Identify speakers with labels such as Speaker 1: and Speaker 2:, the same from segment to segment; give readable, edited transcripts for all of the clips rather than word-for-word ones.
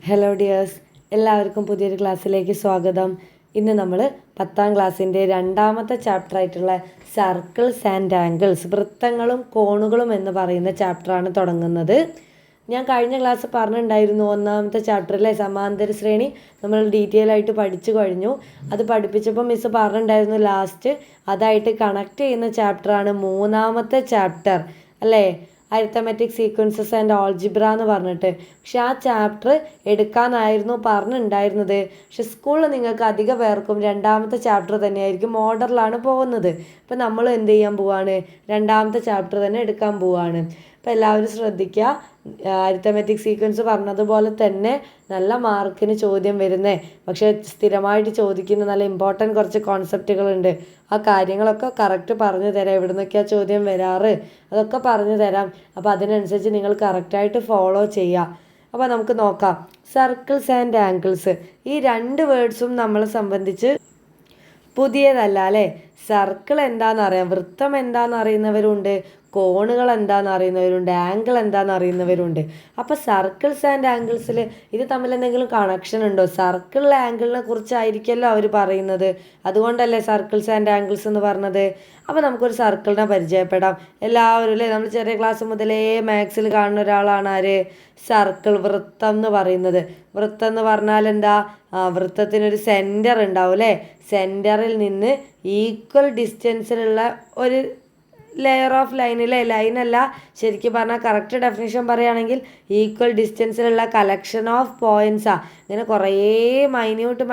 Speaker 1: Hello dears, എല്ലാവർക്കും പുതിയൊരു ക്ലാസ്സിലേക്ക് സ്വാഗതം. ഇന്ന് നമ്മൾ 10ാം ക്ലാസ്സിൻ്റെ രണ്ടാമത്തെ ചാപ്റ്റർ ആയിട്ടുള്ള സർക്കിൾസ് ആൻഡ് ആംഗിൾസ്, വൃത്തങ്ങളും കോണുകളും എന്ന് പറയുന്ന ചാപ്റ്ററാണ് തുടങ്ങുന്നത്. ഞാൻ കഴിഞ്ഞ ക്ലാസ് പറഞ്ഞിട്ടുണ്ടായിരുന്നു, ഒന്നാമത്തെ ചാപ്റ്ററിലെ സമാന്തര ശ്രേണി നമ്മൾ ഡീറ്റെയിൽ ആയിട്ട് പഠിച്ചു കഴിഞ്ഞു. അത് പഠിപ്പിച്ചപ്പോൾ മിസ്സ് പറഞ്ഞിട്ടുണ്ടായിരുന്നു ലാസ്റ്റ് അതായിട്ട് കണക്ട് ചെയ്യുന്ന ചാപ്റ്ററാണ് മൂന്നാമത്തെ ചാപ്റ്റർ അല്ലേ, അരിത്തമെറ്റിക് സീക്വൻസസ് ആൻഡ് ഓൾജിബ്ര എന്ന് പറഞ്ഞിട്ട്. പക്ഷെ ആ ചാപ്റ്റർ എടുക്കാനായിരുന്നു പറഞ്ഞിട്ടുണ്ടായിരുന്നത്. പക്ഷെ സ്കൂളിൽ നിങ്ങൾക്ക് അധിക പേർക്കും രണ്ടാമത്തെ ചാപ്റ്റർ തന്നെയായിരിക്കും ഓർഡറിലാണ് പോകുന്നത്. അപ്പം നമ്മൾ എന്ത് ചെയ്യാൻ പോവാണ്, രണ്ടാമത്തെ ചാപ്റ്റർ തന്നെ എടുക്കാൻ പോവാണ്. അപ്പം എല്ലാവരും ശ്രദ്ധിക്കുക. അരിത്തമെറ്റിക് സീക്വൻസ് പറഞ്ഞതുപോലെ തന്നെ നല്ല മാർക്കിന് ചോദ്യം വരുന്നേ, പക്ഷേ സ്ഥിരമായിട്ട് ചോദിക്കുന്ന നല്ല ഇമ്പോർട്ടൻറ്റ് കുറച്ച് കോൺസെപ്റ്റുകളുണ്ട്. ആ കാര്യങ്ങളൊക്കെ കറക്റ്റ് പറഞ്ഞു തരാം. എവിടെ നിന്നൊക്കെയാണ് ചോദ്യം വരാറ് അതൊക്കെ പറഞ്ഞു തരാം. അപ്പോൾ അതിനനുസരിച്ച് നിങ്ങൾ കറക്റ്റായിട്ട് ഫോളോ ചെയ്യുക. അപ്പോൾ നമുക്ക് നോക്കാം. സർക്കിൾസ് ആൻഡ് ആംഗിൾസ്, ഈ രണ്ട് വേർഡ്സും നമ്മളെ സംബന്ധിച്ച് പുതിയതല്ല അല്ലേ. സർക്കിൾ എന്താണെന്ന് അറിയാം, വൃത്തം എന്താണെന്ന് അറിയുന്നവരുണ്ട്, കോണുകൾ എന്താണെന്ന് അറിയുന്നവരുണ്ട്, ആംഗിൾ എന്താണെന്ന് അറിയുന്നവരുണ്ട്. അപ്പോൾ സർക്കിൾസ് ആൻഡ് ആംഗിൾസിൽ ഇത് തമ്മിൽ എന്തെങ്കിലും കണക്ഷൻ ഉണ്ടോ? സർക്കിൾ ആംഗിളിനെ കുറിച്ചായിരിക്കുമല്ലോ അവർ പറയുന്നത്, അതുകൊണ്ടല്ലേ സർക്കിൾസ് ആൻഡ് ആംഗിൾസ് എന്ന് പറഞ്ഞത്. അപ്പോൾ നമുക്കൊരു സർക്കിളിനെ പരിചയപ്പെടാം. എല്ലാവരും അല്ലേ, നമ്മൾ ചെറിയ ക്ലാസ് മുതലേ മാത്സിൽ കാണുന്ന ഒരാളാണ് ആര്, സർക്കിൾ, വൃത്തം എന്ന് പറയുന്നത്. വൃത്തം എന്ന് പറഞ്ഞാൽ എന്താ, വൃത്തത്തിനൊരു സെൻറ്റർ ഉണ്ടാവും അല്ലേ. സെൻറ്ററിൽ നിന്ന് ഈക്വൽ ഡിസ്റ്റൻസിലുള്ള ഒരു ലെയർ ഓഫ് ലൈനിലെ ലൈനല്ല, ശരിക്കും പറഞ്ഞാൽ കറക്റ്റ് ഡെഫിനിഷൻ പറയുകയാണെങ്കിൽ ഈക്വൽ ഡിസ്റ്റൻസിലുള്ള കളക്ഷൻ ഓഫ് പോയിൻറ്റ്സാണ്. ഇങ്ങനെ കുറേ മൈന്യൂട്ട്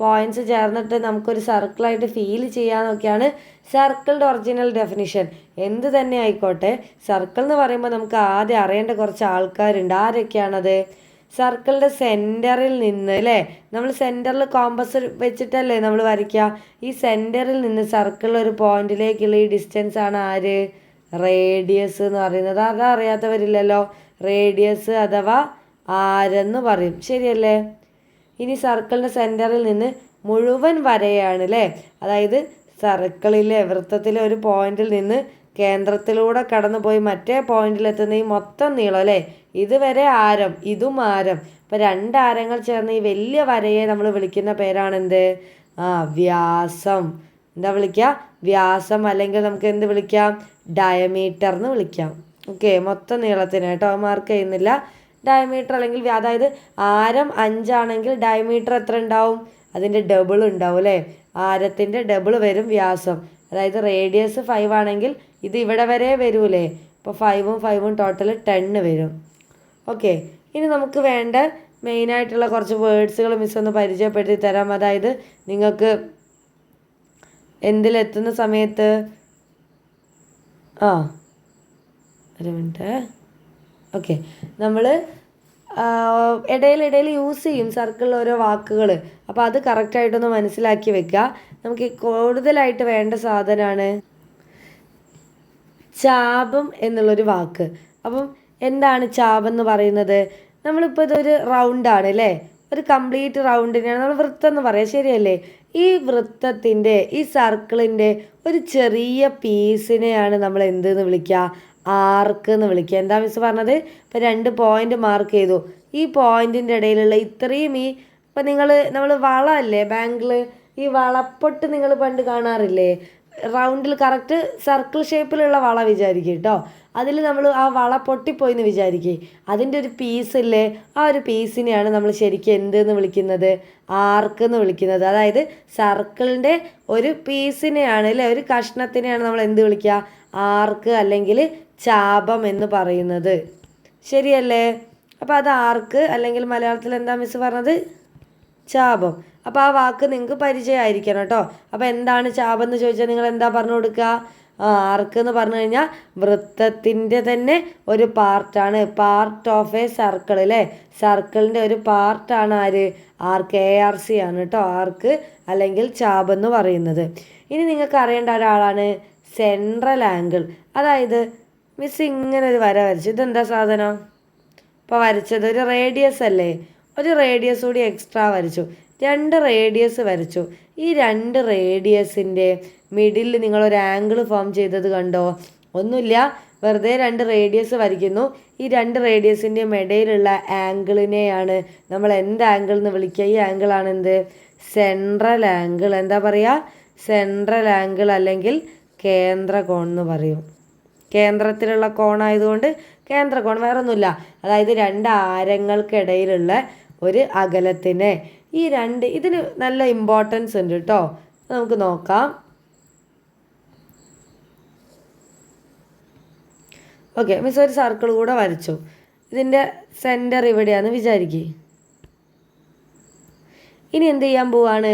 Speaker 1: പോയിൻറ്റ്സ് ചേർന്നിട്ട് നമുക്കൊരു സർക്കിളായിട്ട് ഫീൽ ചെയ്യാമെന്നൊക്കെയാണ് സർക്കിളിൻ്റെ ഒറിജിനൽ ഡെഫിനിഷൻ. എന്ത് തന്നെ ആയിക്കോട്ടെ, സർക്കിൾ എന്ന് പറയുമ്പോൾ നമുക്ക് ആദ്യം അറിയേണ്ട കുറച്ച് ആൾക്കാരുണ്ട്. ആരൊക്കെയാണത്? സർക്കിളിൻ്റെ സെൻറ്ററിൽ നിന്ന് അല്ലേ, നമ്മൾ സെൻറ്ററിൽ കോമ്പസ് വെച്ചിട്ടല്ലേ നമ്മൾ വരയ്ക്കുക. ഈ സെൻറ്ററിൽ നിന്ന് സർക്കിളിൽ ഒരു പോയിന്റിലേക്കുള്ള ഈ ഡിസ്റ്റൻസ് ആണ് ആര്, റേഡിയസ് എന്ന് പറയുന്നത്. അതറിയാത്തവരില്ലല്ലോ. റേഡിയസ് അഥവാ ആരെന്ന് പറയും, ശരിയല്ലേ. ഇനി സർക്കിളിൻ്റെ സെൻറ്ററിൽ നിന്ന് മുഴുവൻ വരയാണ് അല്ലേ, അതായത് സർക്കിളിലെ വൃത്തത്തിലെ ഒരു പോയിന്റിൽ നിന്ന് കേന്ദ്രത്തിലൂടെ കടന്നു പോയി മറ്റേ പോയിന്റിലെത്തുന്ന ഈ മൊത്തം നീളം അല്ലേ, ഇതുവരെ ആരം, ഇതും ആരം. ഇപ്പം രണ്ടാരങ്ങൾ ചേർന്ന് ഈ വലിയ വരയെ നമ്മൾ വിളിക്കുന്ന പേരാണെന്ത്, വ്യാസം. എന്താ വിളിക്കുക? വ്യാസം. അല്ലെങ്കിൽ നമുക്ക് എന്ത് വിളിക്കാം, ഡയമീറ്റർ എന്ന് വിളിക്കാം. ഓക്കെ, മൊത്തം നീളത്തിന് കേട്ടോ, മാർക്ക് ചെയ്യുന്നില്ല. ഡയമീറ്റർ അല്ലെങ്കിൽ അതായത് ആരം 5 ആണെങ്കിൽ ഡയമീറ്റർ എത്ര ഉണ്ടാവും, അതിൻ്റെ ഡബിൾ ഉണ്ടാവും അല്ലേ. ആരത്തിൻ്റെ ഡബിൾ വരും വ്യാസം. അതായത് റേഡിയസ് 5 ആണെങ്കിൽ ഇത് ഇവിടെ വരെ വരൂലേ, ഇപ്പോൾ 5ഉം 5ഉം ടോട്ടൽ 10 വരും. ഓക്കെ, ഇനി നമുക്ക് വേണ്ട മെയിനായിട്ടുള്ള കുറച്ച് വേർഡ്സുകൾ മിസ് ഒന്ന് പരിചയപ്പെടുത്തി തരാം. അതായത് നിങ്ങൾക്ക് എന്തിലെത്തുന്ന സമയത്ത് ഒരു മിനിറ്റ്. ഓക്കെ, നമ്മൾ ഇടയിൽ യൂസ് ചെയ്യും സർക്കിളിൽ ഓരോ വാക്കുകൾ. അപ്പോൾ അത് കറക്റ്റായിട്ടൊന്ന് മനസ്സിലാക്കി വെക്കുക. നമുക്ക് കൂടുതലായിട്ട് വേണ്ട സാധനമാണ് ചാപം എന്നുള്ളൊരു വാക്ക്. അപ്പം എന്താണ് ചാപം എന്ന് പറയുന്നത്? നമ്മളിപ്പോൾ ഇതൊരു റൗണ്ടാണ് അല്ലേ, ഒരു കംപ്ലീറ്റ് റൗണ്ടിനെയാണ് നമ്മൾ വൃത്തം എന്ന് പറയുക, ശരിയല്ലേ. ഈ വൃത്തത്തിൻ്റെ, ഈ സർക്കിളിൻ്റെ ഒരു ചെറിയ പീസിനെയാണ് നമ്മൾ എന്തെന്ന് വിളിക്കുക, ആർക്ക് എന്ന് വിളിക്കുക. എന്താ മിസ് പറഞ്ഞത്? ഇപ്പം 2 പോയിന്റ് മാർക്ക് ചെയ്തു. ഈ പോയിന്റിൻ്റെ ഇടയിലുള്ള ഇത്രയും ഇപ്പം നമ്മൾ വളമല്ലേ ബാങ്കിൽ, ഈ വളപ്പൊട്ട് നിങ്ങൾ പണ്ട് കാണാറില്ലേ, റൗണ്ടിൽ കറക്റ്റ് സർക്കിൾ ഷേപ്പിലുള്ള വള വിചാരിക്കുക കേട്ടോ. അതിൽ നമ്മൾ ആ വള പൊട്ടിപ്പോയി എന്ന് വിചാരിക്കുക, അതിൻ്റെ ഒരു പീസില്ലേ, ആ ഒരു പീസിനെയാണ് നമ്മൾ ശരിക്കും എന്തെന്ന് വിളിക്കുന്നത്, ആർക്ക് എന്ന് വിളിക്കുന്നത്. അതായത് സർക്കിളിൻ്റെ ഒരു പീസിനെയാണ് അല്ലേ, ഒരു കഷ്ണത്തിനെയാണ് നമ്മൾ എന്ത് വിളിക്കുക, ആർക്ക് അല്ലെങ്കിൽ ചാപം എന്ന് പറയുന്നത്, ശരിയല്ലേ. അപ്പോൾ അത് ആർക്ക്, അല്ലെങ്കിൽ മലയാളത്തിൽ എന്താ മിസ് പറഞ്ഞത്, ചാപം. അപ്പോൾ ആ വാക്ക് നിങ്ങൾക്ക് പരിചയമായിരിക്കണം കേട്ടോ. അപ്പോൾ എന്താണ് ചാപം എന്ന് ചോദിച്ചാൽ നിങ്ങൾ എന്താ പറഞ്ഞു കൊടുക്കുക, ആർക്ക് എന്ന് പറഞ്ഞു കഴിഞ്ഞാൽ വൃത്തത്തിൻ്റെ തന്നെ ഒരു പാർട്ടാണ്, പാർട്ട് ഓഫ് എ സർക്കിൾ അല്ലേ. സർക്കിളിൻ്റെ ഒരു പാർട്ടാണ് ആര്, ആർക്ക്, ARC ആണ് കേട്ടോ ആർക്ക് അല്ലെങ്കിൽ ചാപം എന്ന് പറയുന്നത്. ഇനി നിങ്ങൾക്ക് അറിയേണ്ട ഒരാളാണ് സെൻട്രൽ ആംഗിൾ. അതായത് മിസ് ഇങ്ങനെ ഒരു വര വരച്ചു, ഇതെന്താ സാധനം, ഇപ്പോൾ വരച്ചത് ഒരു റേഡിയസ് അല്ലേ, ഒരു റേഡിയസ് കൂടി എക്സ്ട്രാ വരച്ചു, 2 റേഡിയസ് വരച്ചു. ഈ 2 റേഡിയസിൻ്റെ മിഡിൽ നിങ്ങളൊരു ആംഗിൾ ഫോം ചെയ്തത് കണ്ടോ? ഒന്നുമില്ല, വെറുതെ 2 റേഡിയസ് വരയ്ക്കുന്നു. ഈ 2 റേഡിയസിൻ്റെയും ഇടയിലുള്ള ആംഗിളിനെയാണ് നമ്മൾ എന്ത് ആംഗിൾ എന്ന് വിളിക്കുക? ഈ ആംഗിളാണ് എന്ത്? Central angle. എന്താ പറയുക? സെൻട്രൽ ആംഗിൾ അല്ലെങ്കിൽ കേന്ദ്രകോൺ എന്ന് പറയും. കേന്ദ്രത്തിലുള്ള കോണായതുകൊണ്ട് കേന്ദ്രകോൺ, വേറെ ഒന്നുമില്ല. അതായത് 2 ആരങ്ങൾക്കിടയിലുള്ള ഒരു അകലത്തിന് ഇതിന് നല്ല ഇമ്പോർട്ടൻസ് ഉണ്ട് കേട്ടോ. നമുക്ക് നോക്കാം. ഓക്കെ, മിസ് ഒരു സർക്കിൾ കൂടെ വരച്ചു. ഇതിൻ്റെ സെൻറ്റർ ഇവിടെയാണെന്ന് വിചാരിക്കുക. ഇനി എന്ത് ചെയ്യാൻ പോവാണ്?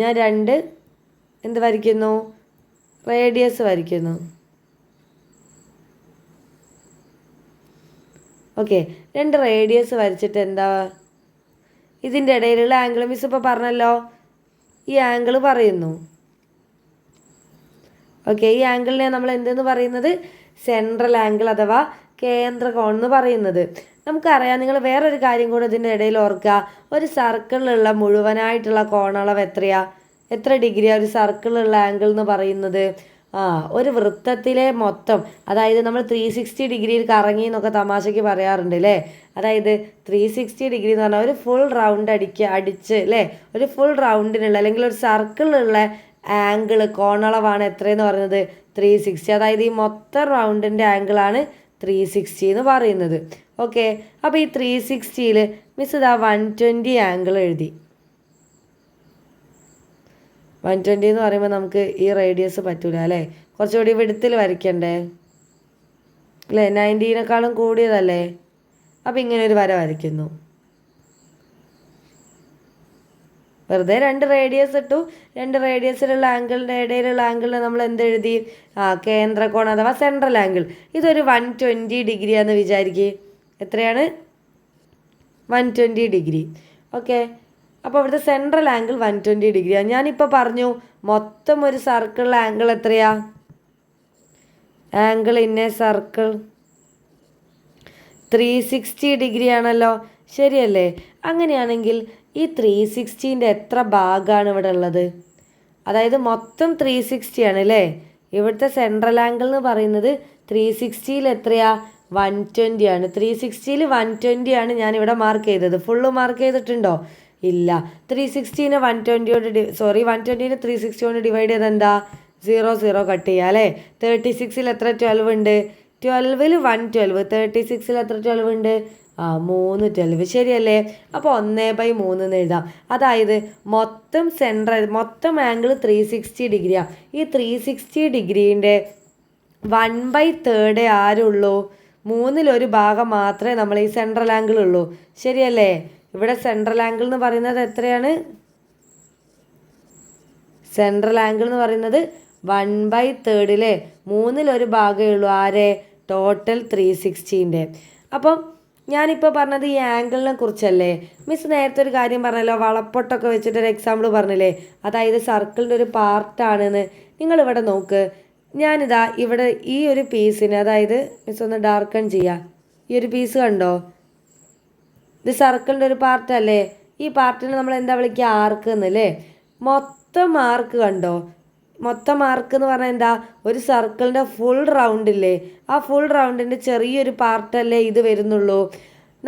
Speaker 1: ഞാൻ 2 എന്ത് വരയ്ക്കുന്നു? റേഡിയസ് വരയ്ക്കുന്നു. ഓക്കെ, 2 റേഡിയസ് വരച്ചിട്ട് എന്താ ഇതിൻ്റെ ഇടയിലുള്ള ആംഗിൾ മിസ് ഇപ്പോൾ പറഞ്ഞല്ലോ, ഈ ആംഗിൾ പറയുന്നു. ഓക്കെ, ഈ ആംഗിളിനെ നമ്മൾ എന്തെന്ന് പറയുന്നത്? സെൻട്രൽ ആംഗിൾ അഥവാ കേന്ദ്രകോൺ എന്ന് പറയുന്നത്. നമുക്കറിയാം. നിങ്ങൾ വേറൊരു കാര്യം കൂടെ ഇതിൻ്റെ ഇടയിൽ ഓർക്കുക. ഒരു സർക്കിളിലുള്ള മുഴുവനായിട്ടുള്ള കോണളവ് എത്ര ഡിഗ്രിയാണ് ഒരു സർക്കിളിലുള്ള ആംഗിൾ എന്ന് പറയുന്നത്? ഒരു വൃത്തത്തിലെ മൊത്തം, അതായത് നമ്മൾ 360 ഡിഗ്രിയിൽ കറങ്ങി എന്നൊക്കെ തമാശയ്ക്ക് പറയാറുണ്ട് അല്ലേ. അതായത് 360 ഡിഗ്രി എന്ന് പറഞ്ഞാൽ ഒരു ഫുൾ റൗണ്ട് അടിച്ച് അല്ലേ, ഒരു ഫുൾ റൗണ്ടിനുള്ള അല്ലെങ്കിൽ ഒരു സർക്കിളിലുള്ള ആംഗിൾ കോണളവാണ് എത്രയെന്ന് പറയുന്നത്? 360. അതായത് ഈ മൊത്തം റൗണ്ടിൻ്റെ ആംഗിളാണ് 360 എന്ന് പറയുന്നത്. ഓക്കെ, അപ്പോൾ ഈ 360യിൽ മിസ് ഇതാ 120 ആംഗിൾ എഴുതി. 120 എന്ന് പറയുമ്പോൾ നമുക്ക് ഈ റേഡിയസ് പറ്റൂല അല്ലേ, കുറച്ചുകൂടി വിടുത്തിൽ വരയ്ക്കണ്ടേ അല്ലേ? 90നെക്കാളും കൂടിയതല്ലേ. അപ്പോൾ ഇങ്ങനെ ഒരു വര വരയ്ക്കുന്നു. വെറുതെ 2 റേഡിയസ് ഇട്ടു. 2 റേഡിയസിലുള്ള ആംഗിളിൻ്റെ ഇടയിലുള്ള ആംഗിളിനെ നമ്മൾ എന്തെഴുതി? കേന്ദ്രകോൺ അഥവാ സെൻട്രൽ ആംഗിൾ. ഇതൊരു 120 ഡിഗ്രിയാണെന്ന് വിചാരിക്കുക. എത്രയാണ്? 120 ഡിഗ്രി. ഓക്കെ, അപ്പോൾ ഇവിടുത്തെ സെൻട്രൽ ആംഗിൾ 120 ഡിഗ്രിയാണ്. ഞാനിപ്പോൾ പറഞ്ഞു മൊത്തം ഒരു സർക്കിളിലെ ആംഗിൾ എത്രയാ? Angle in A circle 360 degree ആണല്ലോ, ശരിയല്ലേ? അങ്ങനെയാണെങ്കിൽ ഈ 360ൻ്റെ എത്ര ഭാഗമാണ് ഇവിടെ ഉള്ളത്? അതായത് മൊത്തം 360 ആണ് അല്ലേ. ഇവിടുത്തെ സെൻട്രൽ ആംഗിൾ എന്ന് പറയുന്നത് 360യിൽ എത്രയാ? 120 ആണ്. 360യിൽ 120 ആണ് ഞാനിവിടെ മാർക്ക് ചെയ്തത്. ഫുള്ള് മാർക്ക് ചെയ്തിട്ടുണ്ടോ? ഇല്ല. 360നെ 120നെ 360 കൊണ്ട് ഡിവൈഡ് ചെയ്ത് എന്താ? 0 കട്ട് ചെയ്യുക അല്ലേ. 36ൽ എത്ര 12 ഉണ്ട്? 12ൽ 112. 36ൽ എത്ര 12 ഉണ്ട്? 3 12, ശരിയല്ലേ? അപ്പോൾ 1/3 എന്ന് എഴുതാം. അതായത് മൊത്തം ആംഗിൾ 360 ഡിഗ്രിയാണ്. ഈ 360 ഡിഗ്രീൻ്റെ 1/3 ആരുള്ളൂ? 3ൽ 1 ഭാഗം മാത്രമേ നമ്മൾ ഈ സെൻട്രൽ ആംഗിൾ ഉള്ളൂ, ശരിയല്ലേ? ഇവിടെ സെൻട്രൽ ആംഗിൾ എന്ന് പറയുന്നത് എത്രയാണ്? സെൻട്രൽ ആംഗിൾ എന്ന് പറയുന്നത് 1/3 3ൽ 1 ഭാഗമേ ഉള്ളൂ. ആരെ? ടോട്ടൽ 360ൻ്റെ. അപ്പം ഞാനിപ്പോൾ പറഞ്ഞത് ഈ ആംഗിളിനെ കുറിച്ചല്ലേ. മിസ് നേരത്തെ ഒരു കാര്യം പറഞ്ഞല്ലോ, വളപ്പൊട്ടൊക്കെ വെച്ചിട്ടൊരു എക്സാമ്പിൾ പറഞ്ഞില്ലേ, അതായത് സർക്കിളിൻ്റെ ഒരു പാർട്ടാണെന്ന്. നിങ്ങളിവിടെ നോക്ക്. ഞാനിതാ ഇവിടെ ഈ ഒരു പീസിന്, അതായത് മിസ് ഒന്ന് ഡാർക്കൺ ചെയ്യാം. ഈ ഒരു പീസ് കണ്ടോ? ഇത് സർക്കിളിൻ്റെ ഒരു പാർട്ടല്ലേ. ഈ പാർട്ടിനെ നമ്മൾ എന്താ വിളിക്കുക? ആർക്ക് എന്നല്ലേ. മൊത്തം ആർക്ക് കണ്ടോ? മൊത്തം ആർക്ക് എന്ന് പറഞ്ഞാൽ എന്താ? ഒരു സർക്കിളിൻ്റെ ഫുൾ റൗണ്ടില്ലേ, ആ ഫുൾ റൗണ്ടിൻ്റെ ചെറിയൊരു പാർട്ടല്ലേ ഇത് വരുന്നുള്ളൂ.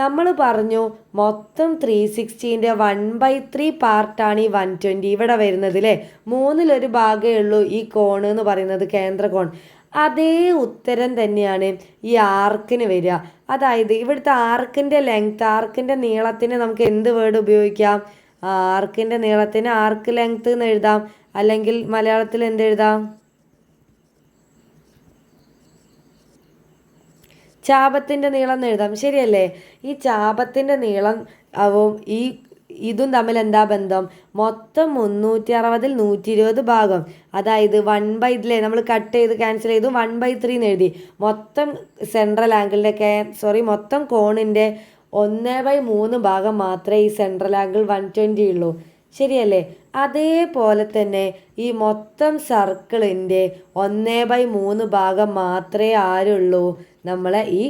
Speaker 1: നമ്മൾ പറഞ്ഞു മൊത്തം 360ൻ്റെ 1/3 പാർട്ടാണ് ഈ 120 ഇവിടെ വരുന്നത് അല്ലേ. 3ൽ 1 ഭാഗമേ ഉള്ളൂ ഈ കോൺ എന്ന് പറയുന്നത്, കേന്ദ്രകോൺ. അതേ ഉത്തരം തന്നെയാണ് ഈ ആർക്കിന് വരിക. അതായത് ഇവിടുത്തെ ആർക്കിൻ്റെ നീളത്തിന് നമുക്ക് എന്ത് വേർഡ് ഉപയോഗിക്കാം? ആർക്കിൻ്റെ നീളത്തിന് ആർക്ക് ലെങ്ത് എന്ന് എഴുതാം. അല്ലെങ്കിൽ മലയാളത്തിൽ എന്തെഴുതാം? ചാപത്തിൻ്റെ നീളം എന്ന് എഴുതാം, ശരിയല്ലേ? ഈ ചാപത്തിൻ്റെ നീളം ഇതും തമ്മിൽ എന്താ ബന്ധം? മൊത്തം 360ൽ 120 ഭാഗം, അതായത് 1/3 നമ്മൾ കട്ട് ചെയ്ത് ക്യാൻസൽ ചെയ്തു 1/3 എന്ന് എഴുതി. മൊത്തം സെൻട്രൽ ആംഗിളിൻ്റെ മൊത്തം കോണിൻ്റെ 1/3 ഭാഗം മാത്രമേ ഈ സെൻട്രൽ ആംഗിൾ 120 ഉള്ളൂ, ശരിയല്ലേ? അതേപോലെ തന്നെ ഈ മൊത്തം സർക്കിളിൻ്റെ 1/3 ഭാഗം മാത്രമേ ആരുള്ളൂ? നമ്മളെ ഈ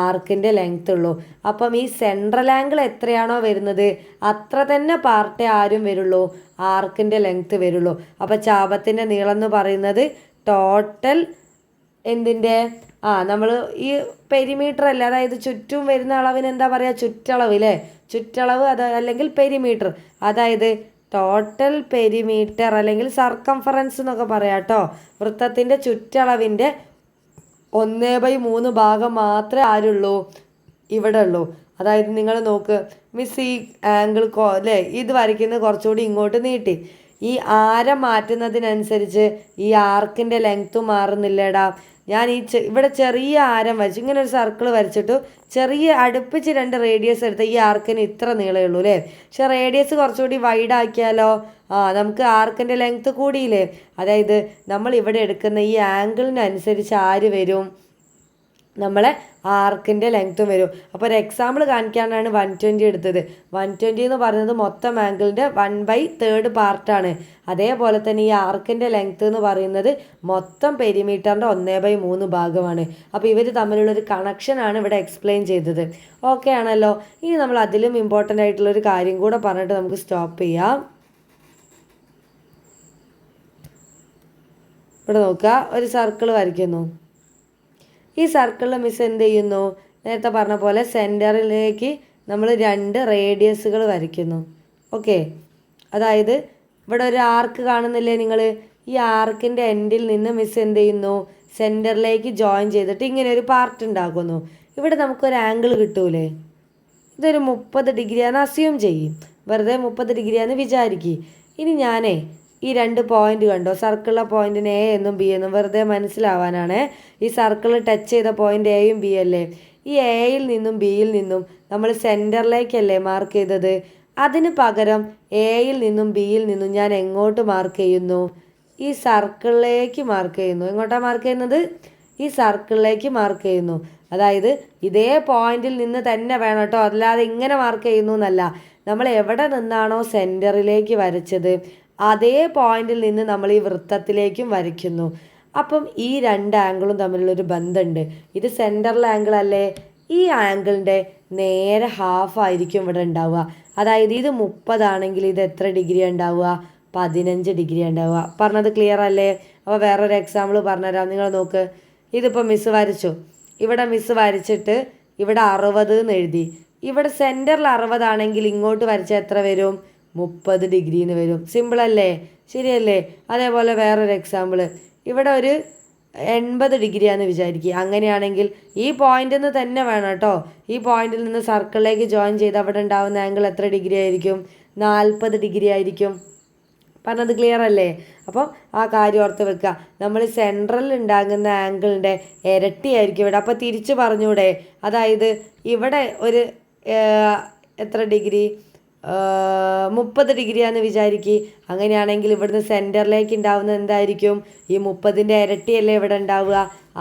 Speaker 1: ആർക്കിൻ്റെ ലെങ്ത് ഉള്ളൂ. അപ്പം ഈ സെൻട്രൽ ആംഗിൾ എത്രയാണോ വരുന്നത് അത്ര തന്നെ പാർട്ടേ ആരും വരുള്ളൂ? ആർക്കിൻ്റെ ലെങ്ത് വരുള്ളൂ. അപ്പോൾ ചാപത്തിൻ്റെ നീളം എന്ന് പറയുന്നത് ടോട്ടൽ എന്തിൻ്റെ നമ്മൾ ഈ പെരിമീറ്റർ അല്ലേ, അതായത് ചുറ്റും വരുന്ന അളവിന് എന്താ പറയുക, ചുറ്റളവ് അല്ലേ, ചുറ്റളവ് അല്ലെങ്കിൽ പെരിമീറ്റർ, അതായത് ടോട്ടൽ പെരിമീറ്റർ അല്ലെങ്കിൽ സർക്കംഫറൻസ് എന്നൊക്കെ പറയാം കേട്ടോ. വൃത്തത്തിൻ്റെ ചുറ്റളവിൻ്റെ 1/3 ഭാഗം മാത്രമേ ആരുള്ളൂ, ഇവിടെ ഉള്ളൂ. അതായത് നിങ്ങൾ നോക്ക് മിസ്, ഈ ആംഗിൾ അല്ലേ ഇത് വരയ്ക്കുന്നത് കുറച്ചുകൂടി ഇങ്ങോട്ട് നീട്ടി, ഈ ആരം മാറ്റുന്നതിനനുസരിച്ച് ഈ ആർക്കിൻ്റെ ലെങ്ത്തും മാറുന്നില്ലേടാ. ഞാൻ ഇവിടെ ചെറിയ ആരം വരച്ചു, ഇങ്ങനെ ഒരു സർക്കിൾ വരച്ചിട്ടു ചെറിയ അടുപ്പിച്ച് 2 റേഡിയസ് എടുത്ത് ഈ ആർക്കിന് ഇത്ര നീളമേ ഉള്ളൂ അല്ലേ. പക്ഷെ റേഡിയസ് കുറച്ചുകൂടി വൈഡ് ആക്കിയാലോ, നമുക്ക് ആർക്കിൻ്റെ ലെങ്ത്ത് കൂടിയില്ലേ. അതായത് നമ്മൾ ഇവിടെ എടുക്കുന്ന ഈ ആംഗിളിനനുസരിച്ച് ആര് വരും, നമ്മളെ ആർക്കിൻ്റെ ലെങ്ത്തും വരും. അപ്പോൾ ഒരു എക്സാമ്പിൾ കാണിക്കാനാണ് 120 എടുത്തത്. 120 എന്ന് പറയുന്നത് മൊത്തം ആംഗിളിൻ്റെ 1/3 പാർട്ടാണ്. അതേപോലെ തന്നെ ഈ ആർക്കിൻ്റെ ലെങ്ത്ത് എന്ന് പറയുന്നത് മൊത്തം പെരിമീറ്ററിൻ്റെ 1/3 ഭാഗമാണ്. അപ്പോൾ ഇവർ തമ്മിലുള്ളൊരു കണക്ഷനാണ് ഇവിടെ എക്സ്പ്ലെയിൻ ചെയ്തത്. ഓക്കെ ആണല്ലോ. ഇനി നമ്മൾ അതിലും ഇമ്പോർട്ടൻ്റ് ആയിട്ടുള്ളൊരു കാര്യം കൂടെ പറഞ്ഞിട്ട് നമുക്ക് സ്റ്റോപ്പ് ചെയ്യാം. ഇവിടെ നോക്കുക, ഒരു സർക്കിൾ വരയ്ക്കുന്നു. ഈ സർക്കിളിൽ മിസ് എന്ത് ചെയ്യുന്നു, നേരത്തെ പറഞ്ഞ പോലെ സെൻറ്ററിലേക്ക് നമ്മൾ 2 റേഡിയസുകൾ വരയ്ക്കുന്നു. ഓക്കെ, അതായത് ഇവിടെ ഒരു ആർക്ക് കാണുന്നില്ലേ നിങ്ങൾ, ഈ ആർക്കിൻ്റെ എൻഡിൽ നിന്ന് മിസ് എന്ത് ചെയ്യുന്നു, സെൻറ്ററിലേക്ക് ജോയിൻ ചെയ്തിട്ട് ഇങ്ങനെ ഒരു പാർട്ട് ഉണ്ടാക്കുന്നു. ഇവിടെ നമുക്കൊരു ആംഗിൾ കിട്ടൂലേ, ഇതൊരു 30 ഡിഗ്രിയാണെന്ന് അസ്യൂം ചെയ്യും, വെറുതെ 30 ഡിഗ്രിയാണെന്ന് വിചാരിക്കും. ഇനി ഞാനേ ഈ 2 പോയിന്റ് കണ്ടോ, സർക്കിളിലെ പോയിന്റിന് എ എന്നും ബി എന്നും വെറുതെ മനസ്സിലാവാനാണ്. ഈ സർക്കിൾ ടച്ച് ചെയ്ത പോയിന്റ് എയും ബി അല്ലേ, ഈ എയിൽ നിന്നും ബിയിൽ നിന്നും നമ്മൾ സെൻറ്ററിലേക്കല്ലേ മാർക്ക് ചെയ്തത്, അതിന് പകരം എയിൽ നിന്നും ബിയിൽ നിന്നും ഞാൻ എങ്ങോട്ട് മാർക്ക് ചെയ്യുന്നു, ഈ സർക്കിളിലേക്ക് മാർക്ക് ചെയ്യുന്നു. എങ്ങോട്ടാണ് മാർക്ക് ചെയ്യുന്നത്, ഈ സർക്കിളിലേക്ക് മാർക്ക് ചെയ്യുന്നു. അതായത് ഇതേ പോയിന്റിൽ നിന്ന് തന്നെ വേണം കേട്ടോ, അല്ലാതെ ഇങ്ങനെ മാർക്ക് ചെയ്യുന്നു എന്നല്ല. നമ്മൾ എവിടെ നിന്നാണോ സെൻറ്ററിലേക്ക് വരച്ചത് അതേ പോയിന്റിൽ നിന്ന് നമ്മൾ ഈ വൃത്തത്തിലേക്കും വരയ്ക്കുന്നു. അപ്പം ഈ 2 ആംഗിളും തമ്മിലുള്ളൊരു ബന്ധമുണ്ട്. ഇത് സെൻറ്ററിൽ ആംഗിൾ അല്ലേ, ഈ ആംഗിളിൻ്റെ നേരെ ഹാഫ് ആയിരിക്കും ഇവിടെ ഉണ്ടാവുക. അതായത് ഇത് 30 ആണെങ്കിൽ ഇത് എത്ര ഡിഗ്രി ഉണ്ടാവുക, 15 ഡിഗ്രി ഉണ്ടാവുക. പറഞ്ഞത് ക്ലിയർ അല്ലേ. അപ്പോൾ വേറൊരു എക്സാമ്പിൾ പറഞ്ഞുതരാം. നിങ്ങൾ നോക്ക്, ഇതിപ്പോൾ മിസ് വരച്ചു, ഇവിടെ മിസ് വരച്ചിട്ട് ഇവിടെ 60 എന്ന് എഴുതി. ഇവിടെ സെൻറ്ററിൽ 60 ആണെങ്കിൽ ഇങ്ങോട്ട് വരച്ചാൽ എത്ര വരും, 30 ഡിഗ്രിന്ന് വരും. സിമ്പിളല്ലേ, ശരിയല്ലേ. അതേപോലെ വേറൊരു എക്സാമ്പിൾ, ഇവിടെ ഒരു 80 ഡിഗ്രിയാണെന്ന് വിചാരിക്കുക. അങ്ങനെയാണെങ്കിൽ ഈ പോയിന്റിൽ നിന്ന് തന്നെ വേണം കേട്ടോ, ഈ പോയിന്റിൽ നിന്ന് സർക്കിളിലേക്ക് ജോയിൻ ചെയ്ത് അവിടെ ഉണ്ടാകുന്ന ആംഗിൾ എത്ര ഡിഗ്രി ആയിരിക്കും, 40 ഡിഗ്രി ആയിരിക്കും. പറഞ്ഞത് ക്ലിയർ അല്ലേ. അപ്പം ആ കാര്യം ഓർത്ത് വെക്കുക, നമ്മൾ സെൻട്രലിൽ ഉണ്ടാകുന്ന ആംഗിളിൻ്റെ ഇരട്ടിയായിരിക്കും ഇവിടെ. അപ്പോൾ തിരിച്ച് പറഞ്ഞൂടെ, അതായത് ഇവിടെ ഒരു എത്ര ഡിഗ്രി, 30 ഡിഗ്രിയാണെന്ന് വിചാരിക്കുക. അങ്ങനെയാണെങ്കിൽ ഇവിടുന്ന് സെൻറ്ററിലേക്ക് ഉണ്ടാവുന്നത് എന്തായിരിക്കും, ഈ 30ൻ്റെ ഇരട്ടിയല്ലേ ഇവിടെ ഉണ്ടാവുക,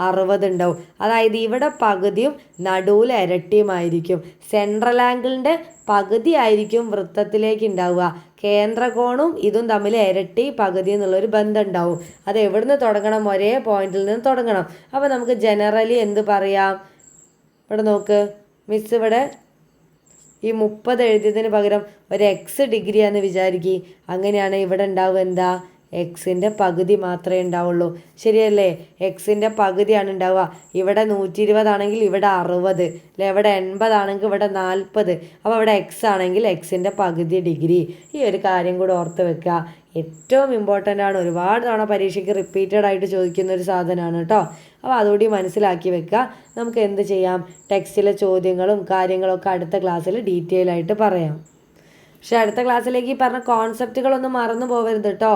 Speaker 1: 60 ഉണ്ടാവും. അതായത് ഇവിടെ പകുതിയും നടുവിൽ ഇരട്ടിയുമായിരിക്കും. സെൻട്രൽ ആംഗിളിൻ്റെ പകുതി ആയിരിക്കും വൃത്തത്തിലേക്ക് ഉണ്ടാവുക. കേന്ദ്രകോണും ഇതും തമ്മിൽ ഇരട്ടി പകുതി എന്നുള്ളൊരു ബന്ധം ഉണ്ടാവും. അത് എവിടുന്ന് തുടങ്ങണം, ഒരേ പോയിന്റിൽ നിന്ന് തുടങ്ങണം. അപ്പോൾ നമുക്ക് ജനറലി എന്ത് പറയാം, ഇവിടെ നോക്ക് മിസ്, ഇവിടെ ഈ 30 എഴുതിയതിന് പകരം ഒരു എക്സ് ഡിഗ്രിയാണെന്ന് വിചാരിക്കുക. അങ്ങനെയാണ് ഇവിടെ ഉണ്ടാവുക എന്താ, എക്സിൻ്റെ പകുതി മാത്രമേ ഉണ്ടാവുള്ളൂ. ശരിയല്ലേ, എക്സിൻ്റെ പകുതിയാണ് ഉണ്ടാവുക. ഇവിടെ 120 ആണെങ്കിൽ ഇവിടെ 60 അല്ലെ, ഇവിടെ 80 ആണെങ്കിൽ ഇവിടെ 40. അപ്പോൾ ഇവിടെ എക്സ് ആണെങ്കിൽ എക്സിൻ്റെ പകുതി ഡിഗ്രി. ഈ ഒരു കാര്യം കൂടെ ഓർത്ത് വെക്കുക, ഏറ്റവും ഇമ്പോർട്ടൻ്റ് ആണ്. ഒരുപാട് തവണ പരീക്ഷയ്ക്ക് റിപ്പീറ്റഡ് ആയിട്ട് ചോദിക്കുന്ന ഒരു സാധനമാണ് കേട്ടോ. അപ്പോൾ അതുകൂടി മനസ്സിലാക്കി വെക്കുക. നമുക്ക് എന്ത് ചെയ്യാം, ടെക്സ്റ്റിലെ ചോദ്യങ്ങളും കാര്യങ്ങളൊക്കെ അടുത്ത ക്ലാസ്സിൽ ഡീറ്റെയിൽ ആയിട്ട് പറയാം. പക്ഷെ അടുത്ത ക്ലാസ്സിലേക്ക് ഈ പറഞ്ഞ കോൺസെപ്റ്റുകളൊന്നും മറന്നു പോകരുത് കേട്ടോ.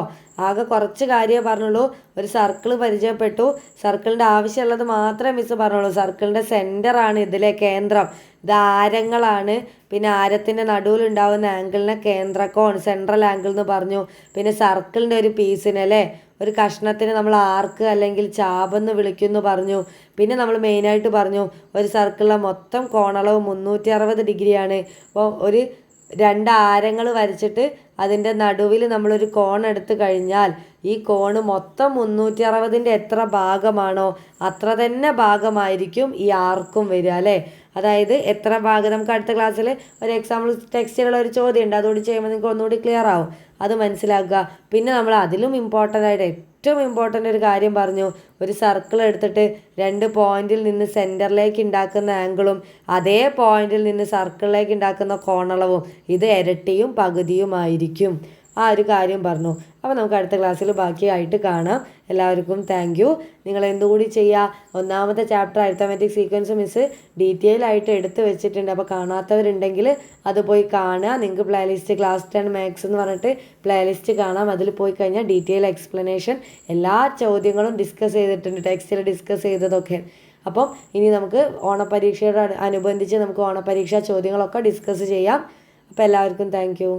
Speaker 1: ആകെ കുറച്ച് കാര്യമേ പറഞ്ഞുള്ളൂ. ഒരു സർക്കിൾ പരിചയപ്പെട്ടു, സർക്കിളിൻ്റെ ആവശ്യമുള്ളത് മാത്രമേ മിസ് പറഞ്ഞുള്ളൂ. സർക്കിളിൻ്റെ സെൻറ്ററാണ് ഇതിലെ കേന്ദ്രം, ഇത് ആരങ്ങളാണ്. പിന്നെ ആരത്തിൻ്റെ നടുവിലുണ്ടാകുന്ന ആംഗിളിനെ കേന്ദ്രകോൺ, സെൻട്രൽ ആംഗിൾ എന്ന് പറഞ്ഞു. പിന്നെ സർക്കിളിൻ്റെ ഒരു പീസിനല്ലേ, ഒരു കഷ്ണത്തിന് നമ്മൾ ആർക്ക് അല്ലെങ്കിൽ ചാപെന്ന് വിളിക്കുമെന്ന് പറഞ്ഞു. പിന്നെ നമ്മൾ മെയിനായിട്ട് പറഞ്ഞു ഒരു സർക്കിളിലെ മൊത്തം കോണളവ് 360 ഡിഗ്രിയാണ്. അപ്പോൾ ഒരു 2 ആരങ്ങൾ വരച്ചിട്ട് അതിൻ്റെ നടുവിൽ നമ്മളൊരു കോൺ എടുത്തു കഴിഞ്ഞാൽ ഈ കോണ് മൊത്തം 360ൻ്റെ എത്ര ഭാഗമാണോ അത്ര തന്നെ ഭാഗമായിരിക്കും ഈ ആർക്കും വരിക അല്ലേ. അതായത് എത്ര ഭാഗം, നമുക്ക് അടുത്ത ക്ലാസ്സിൽ ഒരു എക്സാമ്പിൾ ടെക്സ്റ്റിലുള്ള ഒരു ചോദ്യം ഉണ്ട്, അതുകൂടി ചെയ്യുമ്പോൾ നിങ്ങൾക്ക് ഒന്നുകൂടി ക്ലിയർ ആവും. അത് മനസ്സിലാക്കുക. പിന്നെ നമ്മൾ അതിലും ഇമ്പോർട്ടൻ്റ് ആയിട്ട് ഏറ്റവും ഇമ്പോർട്ടൻ്റ് ഒരു കാര്യം പറഞ്ഞു. ഒരു സർക്കിൾ എടുത്തിട്ട് 2 പോയിന്റിൽ നിന്ന് സെൻറ്ററിലേക്ക് ഉണ്ടാക്കുന്ന ആംഗിളും അതേ പോയിന്റിൽ നിന്ന് സർക്കിളിലേക്ക് ഉണ്ടാക്കുന്ന കോണളവും ഇത് ഇരട്ടിയും പകുതിയുമായിരിക്കും. ആ ഒരു കാര്യം പറഞ്ഞു. അപ്പോൾ നമുക്ക് അടുത്ത ക്ലാസ്സിൽ ബാക്കിയായിട്ട് കാണാം. എല്ലാവർക്കും താങ്ക് യു. നിങ്ങൾ എന്തുകൂടി ചെയ്യുക, ഒന്നാമത്തെ chapter arithmetic sequence miss detail ആയിട്ട് എടുത്ത് വെച്ചിട്ടുണ്ട്. അപ്പോൾ കാണാത്തവരുണ്ടെങ്കിൽ അത് പോയി കാണുക. നിങ്ങൾക്ക് പ്ലേലിസ്റ്റ് ക്ലാസ് 10 മാത്സ് എന്ന് പറഞ്ഞിട്ട് പ്ലേലിസ്റ്റ് കാണാം. അതിൽ പോയി കഴിഞ്ഞാൽ ഡീറ്റെയിൽ എക്സ്പ്ലനേഷൻ എല്ലാ ചോദ്യങ്ങളും ഡിസ്കസ് ചെയ്തിട്ടുണ്ട്, ടെക്സ്റ്റിൽ ഡിസ്കസ് ചെയ്തതൊക്കെ. അപ്പം ഇനി നമുക്ക് ഓണപരീക്ഷയോട് അനുബന്ധിച്ച് നമുക്ക് ഓണപരീക്ഷാ ചോദ്യങ്ങളൊക്കെ ഡിസ്കസ് ചെയ്യാം. അപ്പോൾ എല്ലാവർക്കും താങ്ക് യു.